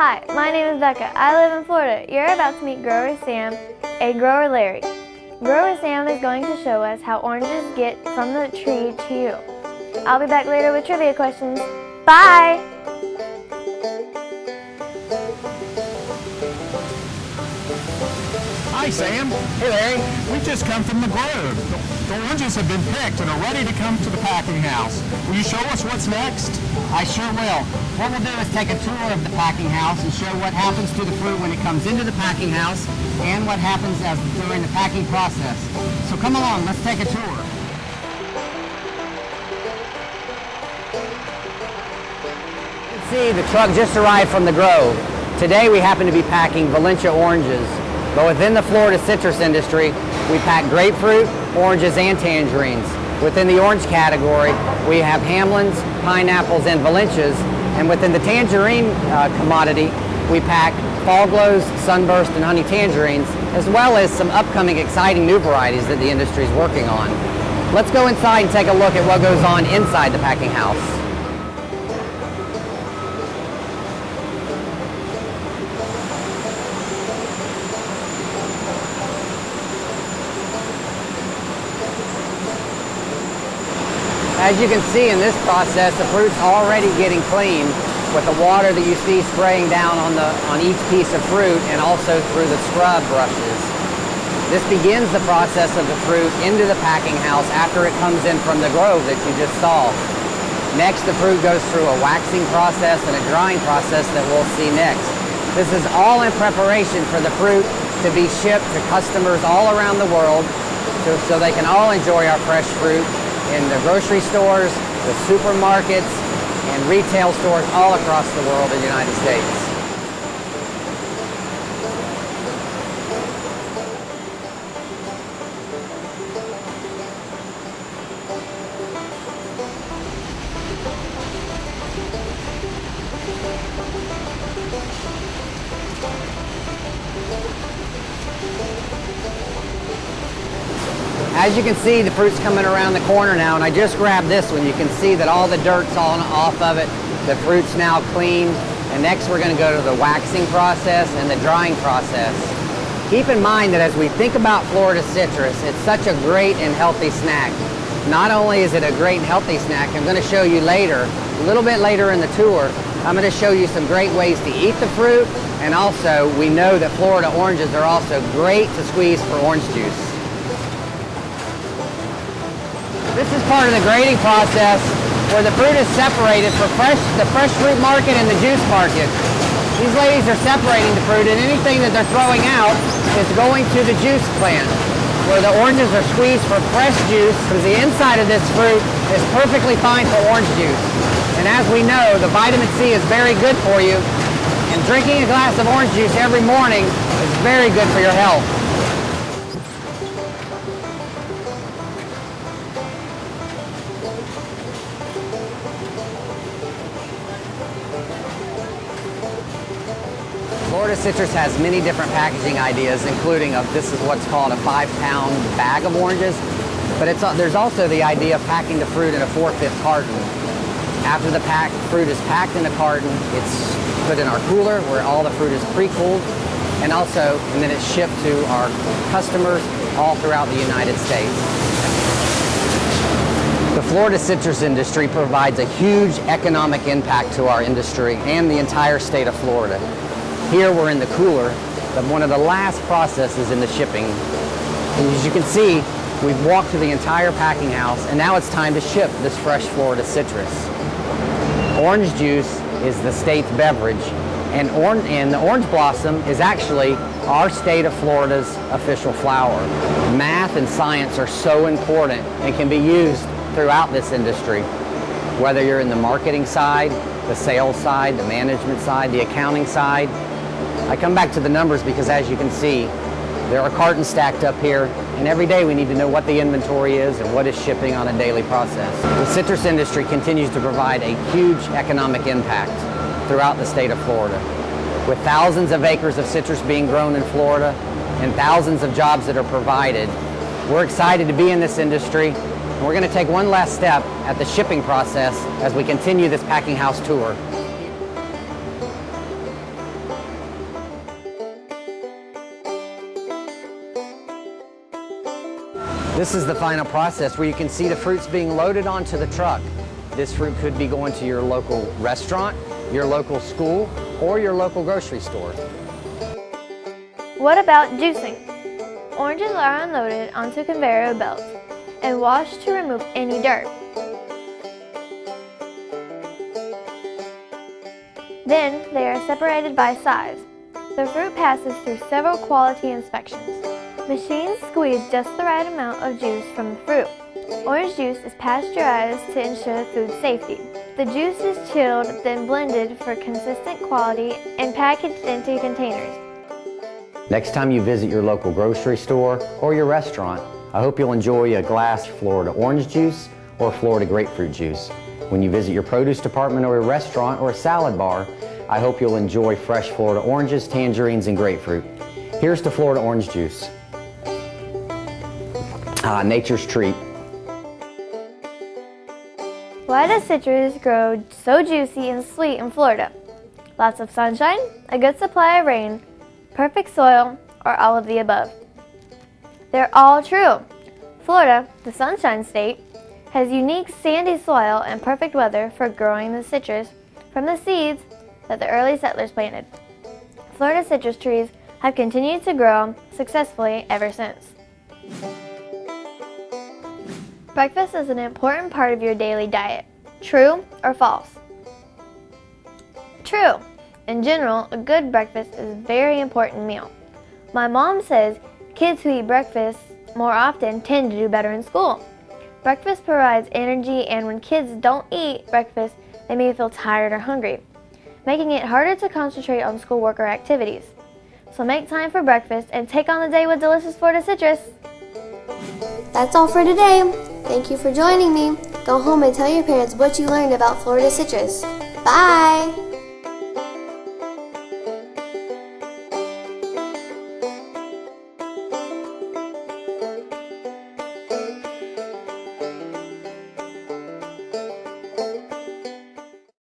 Hi, my name is Becca. I live in Florida. You're about to meet Grower Sam and Grower Larry. Grower Sam is going to show us how oranges get from the tree to you. I'll be back later with trivia questions. Bye! Hi, Sam. Hey, Larry. We've just come from the grove. The oranges have been picked and are ready to come to the packing house. Will you show us what's next? I sure will. What we'll do is take a tour of the packing house and show what happens to the fruit when it comes into the packing house and what happens during the packing process. So come along, let's take a tour. You can see the truck just arrived from the grove. Today we happen to be packing Valencia oranges. But within the Florida citrus industry, we pack grapefruit, oranges, and tangerines. Within the orange category, we have Hamlins, pineapples, and Valencias. And within the tangerine commodity, we pack Fall Glows, Sunburst, and Honey Tangerines, as well as some upcoming exciting new varieties that the industry is working on. Let's go inside and take a look at what goes on inside the packing house. As you can see in this process, the fruit's already getting cleaned with the water that you see spraying down on each piece of fruit and also through the scrub brushes. This begins the process of the fruit into the packing house after it comes in from the grove that you just saw. Next, the fruit goes through a waxing process and a drying process that we'll see next. This is all in preparation for the fruit to be shipped to customers all around the world so they can all enjoy our fresh fruit in the grocery stores, the supermarkets, and retail stores all across the world in the United States. As you can see, the fruit's coming around the corner now, and I just grabbed this one. You can see that all the dirt's all off of it. The fruit's now clean. And next we're going to go to the waxing process and the drying process. Keep in mind that as we think about Florida citrus, it's such a great and healthy snack. Not only is it a great and healthy snack, I'm going to show you later, a little bit later in the tour, I'm going to show you some great ways to eat the fruit. And also, we know that Florida oranges are also great to squeeze for orange juice. This is part of the grading process where the fruit is separated for the fresh fruit market and the juice market. These ladies are separating the fruit, and anything that they're throwing out is going to the juice plant where the oranges are squeezed for fresh juice, because the inside of this fruit is perfectly fine for orange juice. And as we know, the vitamin C is very good for you, and drinking a glass of orange juice every morning is very good for your health. Florida Citrus has many different packaging ideas, including this is what's called a 5-pound bag of oranges. But there's also the idea of packing the fruit in a 4/5 carton. After the fruit is packed in a carton, it's put in our cooler where all the fruit is pre-cooled, and then it's shipped to our customers all throughout the United States. The Florida citrus industry provides a huge economic impact to our industry and the entire state of Florida. Here we're in the cooler, but one of the last processes in the shipping. And as you can see, we've walked through the entire packing house, and now it's time to ship this fresh Florida citrus. Orange juice is the state's beverage, and the orange blossom is actually our state of Florida's official flower. Math and science are so important and can be used throughout this industry, whether you're in the marketing side, the sales side, the management side, the accounting side. I come back to the numbers because, as you can see, there are cartons stacked up here, and every day we need to know what the inventory is and what is shipping on a daily process. The citrus industry continues to provide a huge economic impact throughout the state of Florida. With thousands of acres of citrus being grown in Florida and thousands of jobs that are provided, we're excited to be in this industry, and we're going to take one last step at the shipping process as we continue this packing house tour. This is the final process where you can see the fruits being loaded onto the truck. This fruit could be going to your local restaurant, your local school, or your local grocery store. What about juicing? Oranges are unloaded onto conveyor belts and washed to remove any dirt. Then they are separated by size. The fruit passes through several quality inspections. Machines squeeze just the right amount of juice from the fruit. Orange juice is pasteurized to ensure food safety. The juice is chilled, then blended for consistent quality and packaged into containers. Next time you visit your local grocery store or your restaurant, I hope you'll enjoy a glass Florida orange juice or Florida grapefruit juice. When you visit your produce department or a restaurant or a salad bar, I hope you'll enjoy fresh Florida oranges, tangerines, and grapefruit. Here's to Florida orange juice. Nature's treat. Why does citrus grow so juicy and sweet in Florida? Lots of sunshine, a good supply of rain, perfect soil, or all of the above? They're all true. Florida, the Sunshine State, has unique sandy soil and perfect weather for growing the citrus from the seeds that the early settlers planted. Florida citrus trees have continued to grow successfully ever since. Breakfast is an important part of your daily diet. True or false? True. In general, a good breakfast is a very important meal. My mom says kids who eat breakfast more often tend to do better in school. Breakfast provides energy, and when kids don't eat breakfast, they may feel tired or hungry, making it harder to concentrate on schoolwork or activities. So make time for breakfast and take on the day with delicious Florida citrus. That's all for today. Thank you for joining me. Go home and tell your parents what you learned about Florida citrus. Bye!